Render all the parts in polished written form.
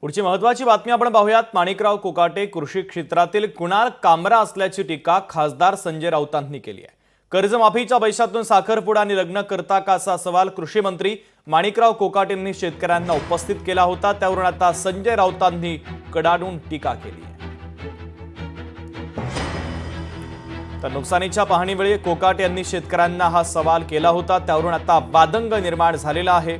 पुढची महत्त्वाची बातमी आपण पाहूयात। माणिकराव कोकाटे कृषी क्षेत्रातील कुणाल कामरा असल्याची टीका खासदार संजय राऊतांनी केली आहे। कर्जमाफीच्या पैशातून साखरपुडा आणि लग्न करता का असा सवाल कृषी मंत्री माणिकराव कोकाटेंनी शेतकऱ्यांना उपस्थित केला होता। त्यावरून आता संजय राऊतांनी कडाडून टीका केली आहे। तर नुकसानीच्या पाहणीवेळी कोकाटे यांनी शेतकऱ्यांना हा सवाल केला होता। त्यावरून आता वादंग निर्माण झालेला आहे।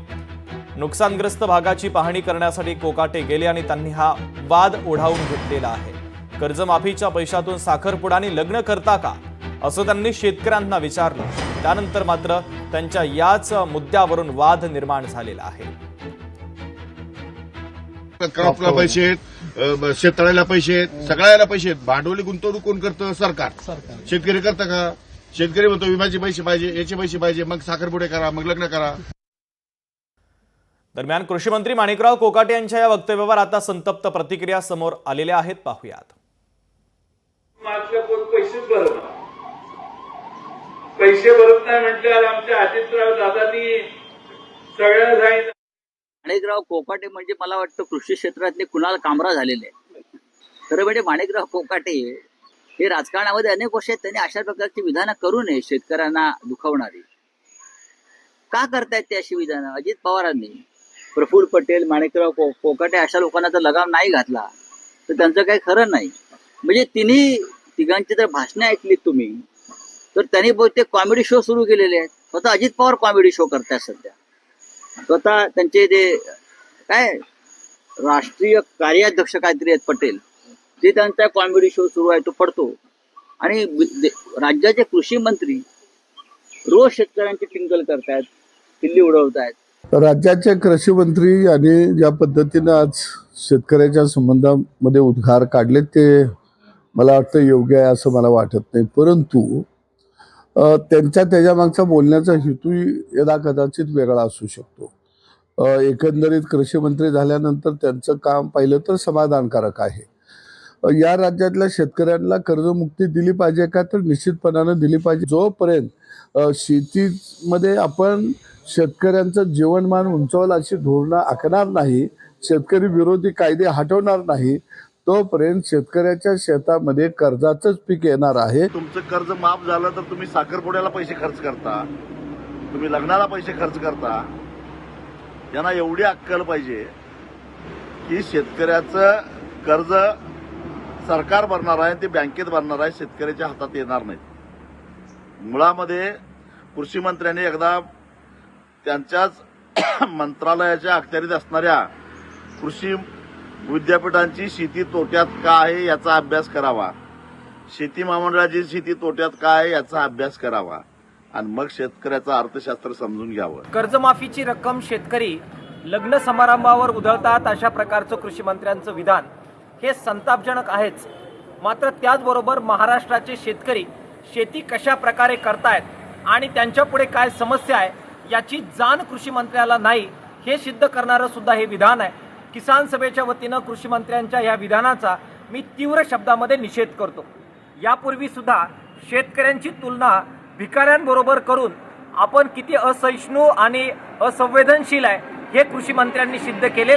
नुकसानग्रस्त भागाची पाहणी करण्यासाठी कोकाटे गेले आणि त्यांनी हा वाद ओढावून घेतलेला आहे। कर्जमाफीच्या पैशातून साखरपुडा आणि लग्न करता का असं त्यांनी शेतकऱ्यांना विचारलं। त्यानंतर मात्र त्यांच्या याच मुद्द्यावरून वाद निर्माण झालेला आहे। क्रॉपला पैसे, शेततळ्याला पैसे, सगळ्याला पैसे, भांडवली गुंतवणूक कोण करतं? सरकार। शेतकरी करतं का? शेतकरी म्हणतो विम्याचे पैसे पाहिजे, याचे पैसे पाहिजे, मग साखरपुडे करा, मग लग्न करा। दरम्यान कृषी मंत्री माणिकराव कोकाटे यांच्या या वक्तव्यावर आता संतप्त प्रतिक्रिया समोर आलेल्या आहेत। पाहूयात। पैसे भरत नाही म्हटल्यावर आमच्या अजितराव दादांनी सगळ्यांना सांगितलं। माणिकराव कोकाटे म्हणजे मला वाटतं कृषी क्षेत्रातले कुणाल कामरा झालेले आहे। खरं म्हणजे माणिकराव कोकाटे हे राजकारणामध्ये अनेक वर्ष त्यांनी अशा प्रकारची विधानं करू नये, शेतकऱ्यांना दुखावणारी। का करतायत ते अशी विधानं? अजित पवारांनी, प्रफुल्ल पटेल, माणिकराव कोकाटे अशा लोकांना जर लगाम नाही घातला तर त्यांचं काही खरं नाही। म्हणजे तिघांची जर भाषणं ऐकलीत तुम्ही तर त्यांनी बहुतेक कॉमेडी शो सुरू केलेले आहेत। स्वतः अजित पवार कॉमेडी शो करतायत सध्या। स्वतः त्यांचे जे काय राष्ट्रीय कार्याध्यक्ष काहीतरी आहेत पटेल, ते त्यांचा कॉमेडी शो सुरू आहे तो पडतो। आणि राज्याचे कृषी मंत्री रोज शेतकऱ्यांची टिंगल करतायत, किल्ली उडवतायत। राज्याचे कृषी मंत्री यांनी ज्या पद्धतीनं आज शेतकऱ्याच्या संबंधामध्ये उद्गार काढले ते मला वाटतं योग्य आहे असं मला वाटत नाही। परंतु त्याच्या मागचा बोलण्याचा हेतू यदा कदाचित वेगळा असू शकतो। एकंदरीत कृषी मंत्री झाल्यानंतर त्यांचं काम पाहिलं तर समाधानकारक आहे। या राज्यातल्या शेतकऱ्यांना कर्जमुक्ती दिली पाहिजे का? तर निश्चितपणाने दिली पाहिजे। जोपर्यंत शेतीमध्ये आपण शेतकऱ्यांचं जीवनमान उंचावलं अशी धोरणं आखणार नाही, शेतकरी विरोधी कायदे हटवणार नाही, तोपर्यंत शेतकऱ्याच्या शेतामध्ये कर्जाचंच पीक येणार आहे। तुमचं कर्ज माफ झालं तर तुम्ही साखरपुड्याला पैसे खर्च करता, तुम्ही लग्नाला पैसे खर्च करता। त्यांना एवढी अक्कल पाहिजे की शेतकऱ्याचं कर्ज सरकार भरणार आहे, ते बँकेत भरणार आहे, शेतकऱ्याच्या हातात येणार नाही। मुळामध्ये कृषी मंत्र्यांनी एकदा त्यांच्याच मंत्रालयाच्या अखत्यारीत असणाऱ्या कृषी विद्यापीठांची शेती तोट्यात का आहे याचा अभ्यास करावा, शेती महामंडळाची शेती तोट्यात का आहे याचा अभ्यास करावा आणि मग शेतकऱ्याचं अर्थशास्त्र समजून घ्यावं। कर्जमाफीची रक्कम शेतकरी लग्न समारंभावर उधळतात अशा प्रकारचं कृषी मंत्र्यांचं विधान हे संतापजनक आहेच। मात्र त्याचबरोबर महाराष्ट्राचे शेतकरी शेती कशा प्रकारे करतायत आणि त्यांच्या पुढे काय समस्या आहे याची जाण कृषी मंत्र्याला नाही हे सिद्ध करणारं सुद्धा हे विधान आहे। किसान सभेच्या वतीनं कृषी मंत्र्यांच्या या विधानाचा मी तीव्र शब्दामध्ये निषेध करतो। यापूर्वी सुद्धा शेतकऱ्यांची तुलना भिकाऱ्यांबरोबर करून आपण किती असहिष्णू आणि असंवेदनशील आहे हे कृषी मंत्र्यांनी सिद्ध केले।